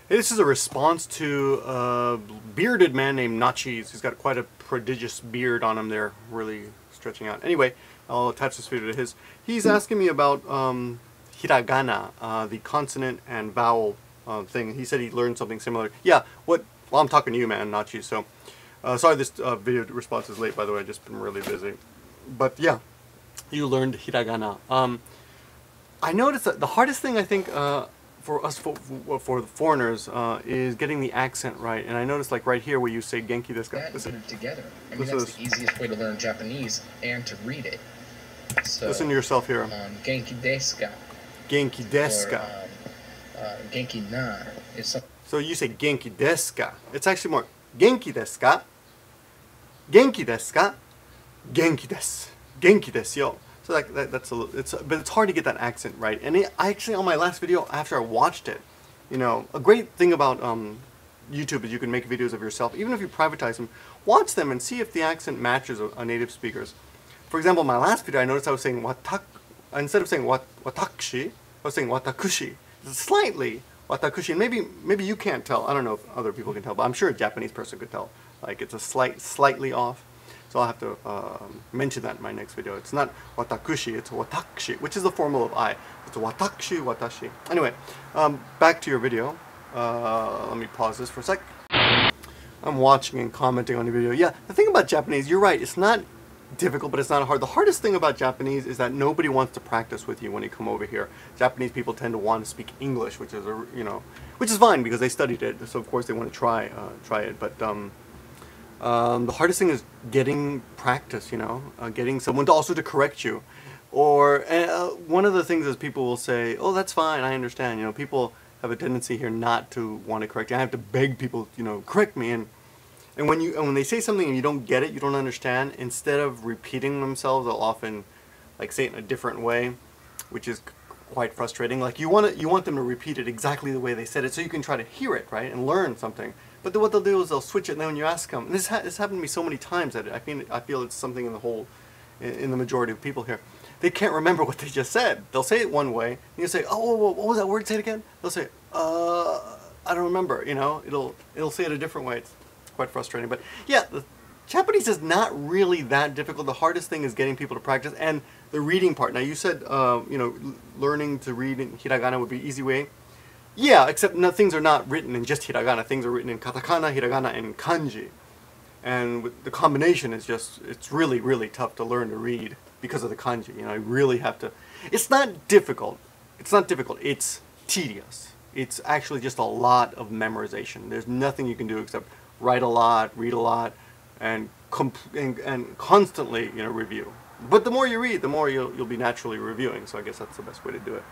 Hey, this is a response to a bearded man named Notchies. He's got quite a prodigious beard on him there, really stretching out. Anyway, I'll attach this video to his. He's asking me about hiragana, the consonant and vowel thing. He said he learned something similar. Yeah, well, I'm talking to you, man, Notchies. So, sorry this video response is late, by the way. I've just been really busy. But yeah, you learned hiragana. I noticed that the hardest thing, I think, for us, for the foreigners, is getting the accent right. And I noticed, like right here, where you say "genki desu ka." Listen together. I mean, that's the easiest way to learn Japanese and to read it. So, listen to yourself here. Genki desu ka. Genki desu ka. Genki na is something. So you say genki desu ka. It's actually more genki desu ka. Genki desu ka. Genki desu. Genki desu yo. So that's a little, but it's hard to get that accent right. And I actually, on my last video, after I watched it, you know, a great thing about YouTube is you can make videos of yourself, even if you privatize them, watch them and see if the accent matches a native speaker's. For example, my last video, I noticed I was saying instead of saying watakushi, I was saying watakushi. Slightly watakushi, and maybe you can't tell. I don't know if other people can tell, but I'm sure a Japanese person could tell. Like it's a slightly off. So I'll have to mention that in my next video. It's not watakushi, it's watakushi, which is the formal of I. It's watakushi, watashi. Anyway, back to your video. Let me pause this for a sec. I'm watching and commenting on your video. Yeah, the thing about Japanese, you're right, it's not difficult, but it's not hard. The hardest thing about Japanese is that nobody wants to practice with you when you come over here. Japanese people tend to want to speak English, which is, which is fine because they studied it. So of course they want to try it, but the hardest thing is getting practice, getting someone to also to correct you. Or one of the things is people will say, oh, that's fine, I understand. People have a tendency here not to want to correct you. I have to beg people, correct me. And when they say something and you don't get it, you don't understand, instead of repeating themselves, they'll often say it in a different way, which is quite frustrating. Like you want them to repeat it exactly the way they said it so you can try to hear it, right, and learn something. But what they'll do is they'll switch it, and then when you ask them, and this happened to me so many times that I feel it's something in the majority of people here. They can't remember what they just said. They'll say it one way, and you say, oh, what was that word? Say it again. They'll say, I don't remember. It'll say it a different way. It's quite frustrating. But yeah, the Japanese is not really that difficult. The hardest thing is getting people to practice and the reading part. Now you said, learning to read in hiragana would be an easy way. Yeah, except things are not written in just hiragana. Things are written in katakana, hiragana, and kanji. And the combination is it's really, really tough to learn to read because of the kanji. You really have to. It's not difficult. It's not difficult. It's tedious. It's actually just a lot of memorization. There's nothing you can do except write a lot, read a lot, and constantly, review. But the more you read, the more you'll be naturally reviewing. So I guess that's the best way to do it.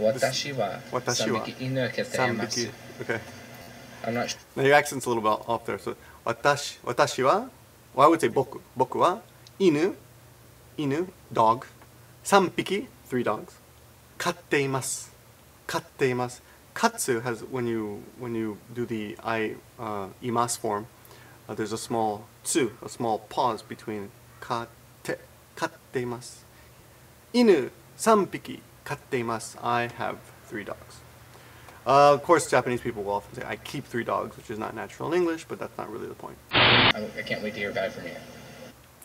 Watashi wa 3匹犬を飼っています。Okay. I'm not sure. Now your accent's a little bit off there. So watashi wa, well, I would say boku. Boku wa inu, dog. 3匹, 3 dogs. 飼っています. 飼っています. Katsu has, when you do the imasu form, there's a small tsu, a small pause between katte, 飼っています. Inu 3匹 飼っています. I have 3 dogs. Of course, Japanese people will often say, I keep 3 dogs, which is not natural in English, but that's not really the point. I can't wait to hear back from you.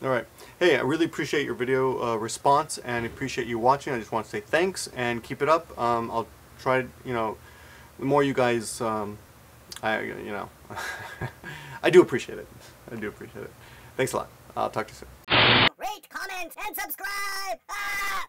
Alright. Hey, I really appreciate your video response and appreciate you watching. I just want to say thanks and keep it up. I'll try, the more you guys, I do appreciate it. I do appreciate it. Thanks a lot. I'll talk to you soon. Rate, comment, and subscribe! Ah!